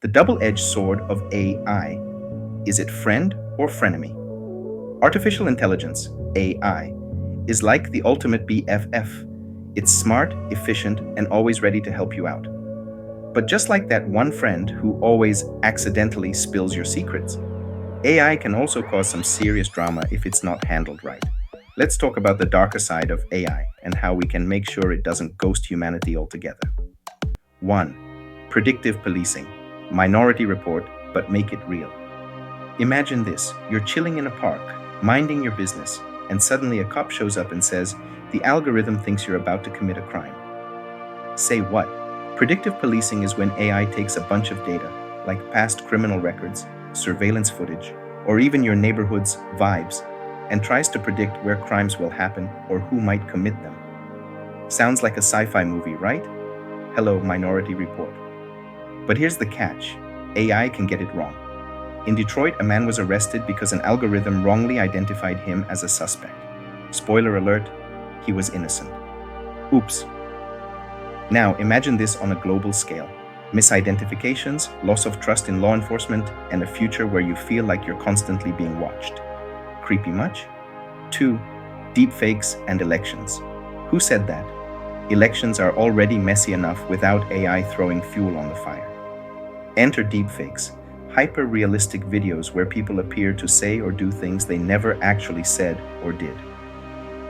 The double-edged sword of AI. Is it friend or frenemy? Artificial intelligence, AI, is like the ultimate BFF. It's smart, efficient, and always ready to help you out. But just like that one friend who always accidentally spills your secrets, AI can also cause some serious drama if it's not handled right. Let's talk about the darker side of AI and how we can make sure it doesn't ghost humanity altogether. 1. Predictive policing. Minority report, but make it real. Imagine this: you're chilling in a park, minding your business, and suddenly a cop shows up and says, "The algorithm thinks you're about to commit a crime." Say what? Predictive policing is when AI takes a bunch of data, like past criminal records, surveillance footage, or even your neighborhood's vibes, and tries to predict where crimes will happen or who might commit them. Sounds like a sci-fi movie, right? Hello, Minority Report. But here's the catch: AI can get it wrong. In Detroit, a man was arrested because an algorithm wrongly identified him as a suspect. Spoiler alert, he was innocent. Oops. Now, imagine this on a global scale: misidentifications, loss of trust in law enforcement, and a future where you feel like you're constantly being watched. Creepy much? 2. Deepfakes and elections. Who said that? Elections are already messy enough without AI throwing fuel on the fire. Enter deepfakes, hyper-realistic videos where people appear to say or do things they never actually said or did.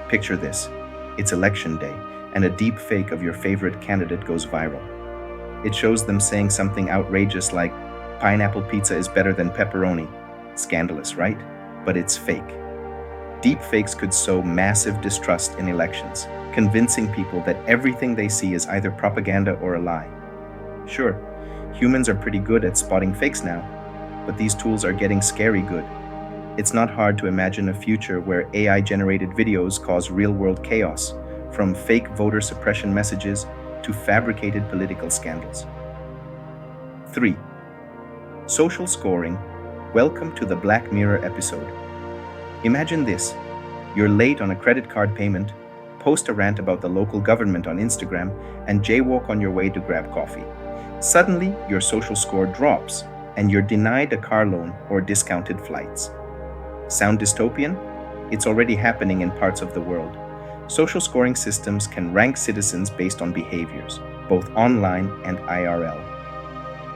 Picture this: it's election day, and a deep fake of your favorite candidate goes viral. It shows them saying something outrageous like, "Pineapple pizza is better than pepperoni." Scandalous, right? But it's fake. Deep fakes could sow massive distrust in elections, convincing people that everything they see is either propaganda or a lie. Sure, humans are pretty good at spotting fakes now, but these tools are getting scary good. It's not hard to imagine a future where AI-generated videos cause real-world chaos, from fake voter suppression messages to fabricated political scandals. 3. Social scoring. Welcome to the Black Mirror episode. Imagine this: you're late on a credit card payment, post a rant about the local government on Instagram, and jaywalk on your way to grab coffee. Suddenly, your social score drops, and you're denied a car loan or discounted flights. Sound dystopian? It's already happening in parts of the world. Social scoring systems can rank citizens based on behaviors, both online and IRL.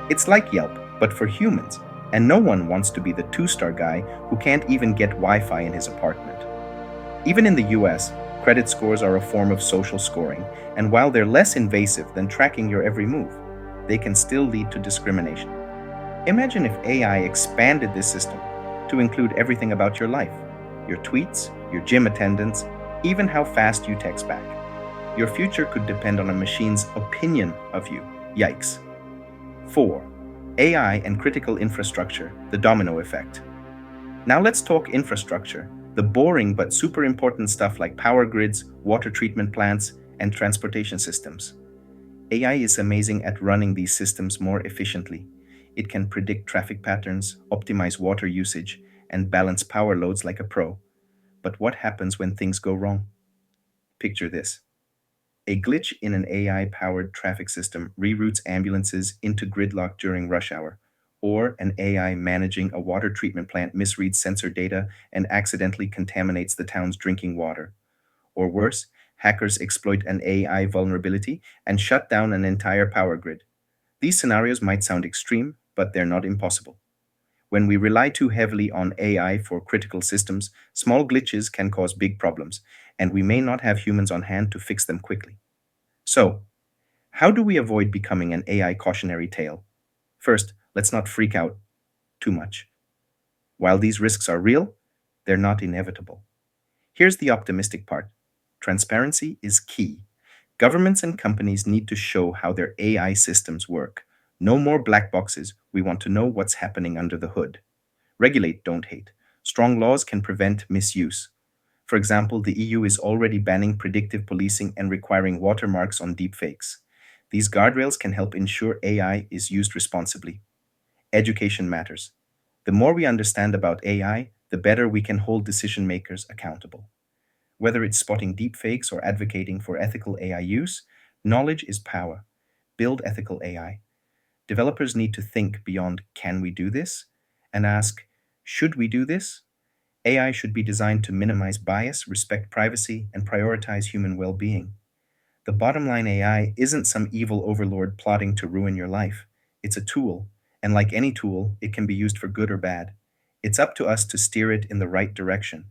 It's like Yelp, but for humans, and no one wants to be the two-star guy who can't even get Wi-Fi in his apartment. Even in the US, credit scores are a form of social scoring, and while they're less invasive than tracking your every move, they can still lead to discrimination. Imagine if AI expanded this system to include everything about your life: your tweets, your gym attendance, even how fast you text back. Your future could depend on a machine's opinion of you. Yikes. 4. AI and critical infrastructure, the domino effect. Now let's talk infrastructure, the boring but super important stuff like power grids, water treatment plants, and transportation systems. AI is amazing at running these systems more efficiently. It can predict traffic patterns, optimize water usage, and balance power loads like a pro. But what happens when things go wrong? Picture this: a glitch in an AI-powered traffic system reroutes ambulances into gridlock during rush hour, or an AI managing a water treatment plant misreads sensor data and accidentally contaminates the town's drinking water. Or worse, hackers exploit an AI vulnerability and shut down an entire power grid. These scenarios might sound extreme, but they're not impossible. When we rely too heavily on AI for critical systems, small glitches can cause big problems, and we may not have humans on hand to fix them quickly. So, how do we avoid becoming an AI cautionary tale? First, let's not freak out too much. While these risks are real, they're not inevitable. Here's the optimistic part: transparency is key. Governments and companies need to show how their AI systems work. No more black boxes. We want to know what's happening under the hood. Regulate, don't hate. Strong laws can prevent misuse. For example, the EU is already banning predictive policing and requiring watermarks on deepfakes. These guardrails can help ensure AI is used responsibly. Education matters. The more we understand about AI, the better we can hold decision makers accountable. Whether it's spotting deepfakes or advocating for ethical AI use, knowledge is power. Build ethical AI. Developers need to think beyond can we do this and ask should we do this? AI should be designed to minimize bias, respect privacy, and prioritize human well being. The bottom line AI isn't some evil overlord plotting to ruin your life. It's a tool, and like any tool, it can be used for good or bad. It's up to us to steer it in the right direction.